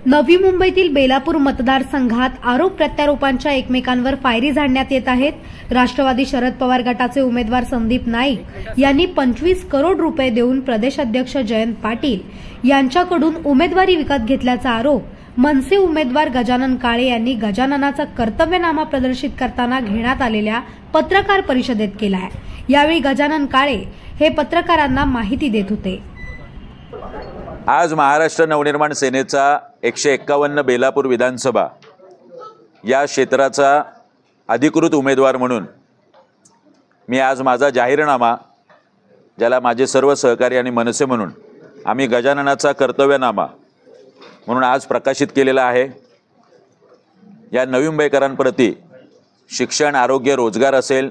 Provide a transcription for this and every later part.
नवी मुंबईतील बेलापूर मतदारसंघात आरोप प्रत्यारोपांच्या एकमेकांवर फायरी झाडण्यात येत आहेत। राष्ट्रवादी शरद पवार गटाचे उमेदवार संदीप नाईक यांनी 25 करोड रुपये देऊन प्रदेशाध्यक्ष जयंत पाटील यांच्याकडून उमेदवारी विकत घेतल्याचा आरोप मनसे उमेदवार गजानन काळे यांनी गजाननाचा कर्तव्यनामा प्रदर्शित करताना घेण्यात आलेल्या पत्रकार परिषदेत केला आहे। यावेळी गजानन काळे हे पत्रकारांना माहिती देत होते। आज महाराष्ट्र नवनिर्माण सेनेचा 151 बेलापूर विधानसभा या क्षेत्राचा अधिकृत उमेदवार म्हणून मी आज माझा जाहीरनामा, ज्याला माझे सर्व सहकारी आणि मनसे म्हणून आम्ही गजाननाचा कर्तव्यनामा म्हणून आज प्रकाशित केलेला आहे। या नवी मुंबईकरांप्रती शिक्षण, आरोग्य, रोजगार असेल,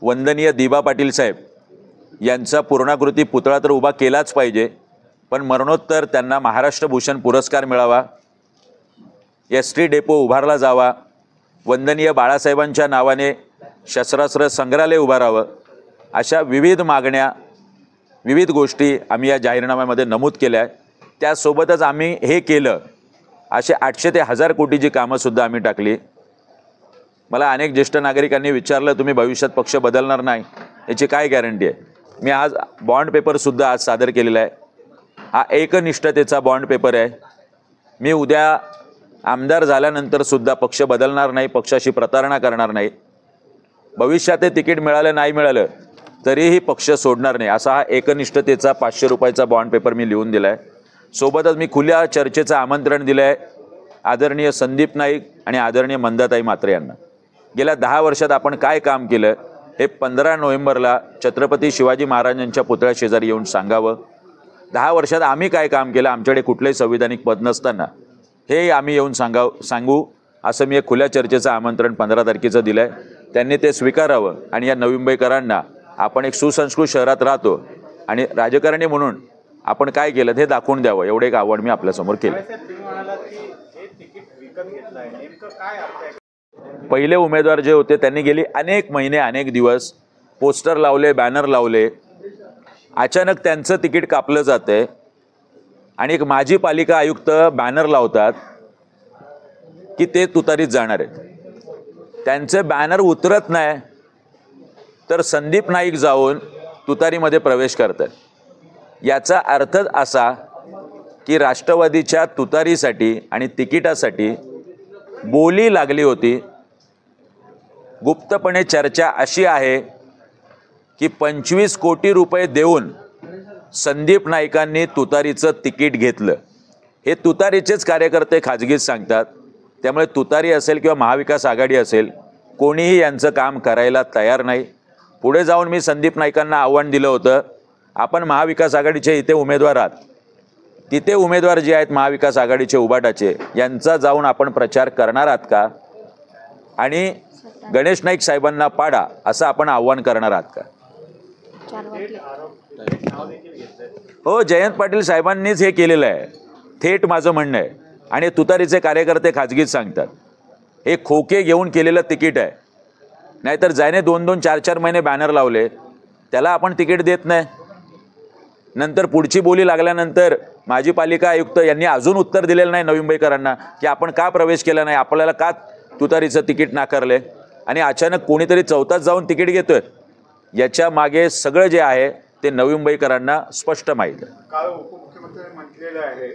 वंदनीय दिबा पाटील साहेब यांचा पूर्णाकृती पुतळा तर उभा केलाच पाहिजे, पण मरणोत्तर त्यांना महाराष्ट्र भूषण पुरस्कार मिळावा, एसटी डेपो उभारला जावा, वंदनीय बाळासाहेबांच्या नावाने शस्त्रास्त्र संग्रहालय उभारावं, अशा विविध मागण्या, विविध गोष्टी आम्ही या जाहीरनाम्यामध्ये नमूद केल्या आहेत। त्यासोबतच आम्ही हे केलं, असे 800 ते 1000 कोटीची कामंसुद्धा आम्ही टाकली। मला अनेक ज्येष्ठ नागरिकांनी विचारलं, तुम्ही भविष्यात पक्ष बदलणार नाही, याची काय गॅरंटी आहे? मी आज बॉन्ड पेपरसुद्धा आज सादर केलेला आहे। हा एकनिष्ठतेचा बॉन्ड पेपर आहे। मी उद्या आमदार झाल्यानंतरसुद्धा पक्ष बदलणार नाही, पक्षाशी प्रतारणा करणार नाही। भविष्यात ते तिकीट मिळालं नाही मिळालं तरीही पक्ष सोडणार नाही, असा हा एकनिष्ठतेचा 500 रुपयाचा बॉन्ड पेपर मी लिहून दिला आहे। सोबतच मी खुल्या चर्चेचं आमंत्रण दिलं आहे आदरणीय संदीप नाईक आणि आदरणीय मंदाताई म्हात्रे यांना। गेल्या 10 वर्षात आपण काय काम केलं हे 15 नोव्हेंबरला छत्रपती शिवाजी महाराजांच्या पुतळ्या शेजारी येऊन सांगावं। 10 वर्षात आम्ही काय काम केलं, आमच्याकडे कुठलंही संविधानिक पद नसताना, हे आम्ही येऊन सांगू असं मी एक खुल्या चर्चेचं आमंत्रण 15 तारखेचं दिलं आहे। त्यांनी ते स्वीकारावं आणि या नवी मुंबईकरांना आपण एक सुसंस्कृत शहरात राहतो आणि राजकारणी म्हणून आपण काय केलं हे दाखवून द्यावं, एवढे एक आव्हान मी आपल्यासमोर केलं। पहिले उमेदवार जे होते त्यांनी गेली अनेक महिने, अनेक दिवस पोस्टर लावले, बॅनर लावले, अचानक त्यांचं तिकीट कापलं जाते आणि एक माजी पालिका आयुक्त बॅनर लावतात की ते तुतारीत जाणार आहेत। त्यांचे बॅनर उतरत नाही तर संदीप नाईक जाऊन तुतारीमध्ये प्रवेश करतात। याचा अर्थ असा की राष्ट्रवादीच्या तुतारीसाठी आणि तिकिटासाठी बोली लागली होती। गुप्तपणे चर्चा अशी आहे की 25 कोटी रुपये देऊन संदीप नाईकांनी तुतारीचं तिकीट घेतलं। हे तुतारीचेच कार्यकर्ते खाजगीत सांगतात। त्यामुळे तुतारी असेल किंवा महाविकास आघाडी असेल, कोणीही यांचं काम करायला तयार नाही। पुढे जाऊन मी संदीप नाईकांना आव्हान दिलं होतं, आपण महाविकास आघाडीचे इथे उमेदवार आहात, तिथे उमेदवार जे आहेत महाविकास आघाडीचे उबाटाचे, यांचा जाऊन आपण प्रचार करणार आहात का? आणि गणेश नाईक साहेबांना पाडा असं आपण आव्हान करणार आहात का? हो, जयंत पाटील साहेबांनीच हे केलेलं आहे, थेट माझं म्हणणं आहे। आणि तुतारीचे कार्यकर्ते खाजगीत सांगतात हे खोके घेऊन केलेलं तिकीट आहे। नाहीतर ज्याने 2-2, 4-4 महिने बॅनर लावले त्याला आपण तिकीट देत नाही। नंतर पुढची बोली लागल्यानंतर माजी पालिका आयुक्त यांनी अजून उत्तर दिलेलं नाही नवी मुंबईकरांना की आपण का प्रवेश केला नाही, आपल्याला का तुतारीचं तिकीट नाकारले, आणि अचानक कोणीतरी चौथाच जाऊन तिकीट घेतोय। याच्या मागे सगळं जे आहे ते नवी मुंबईकरांना स्पष्ट माहीत आहे। काल उपमुख्यमंत्र्यांनी म्हटलेलं आहे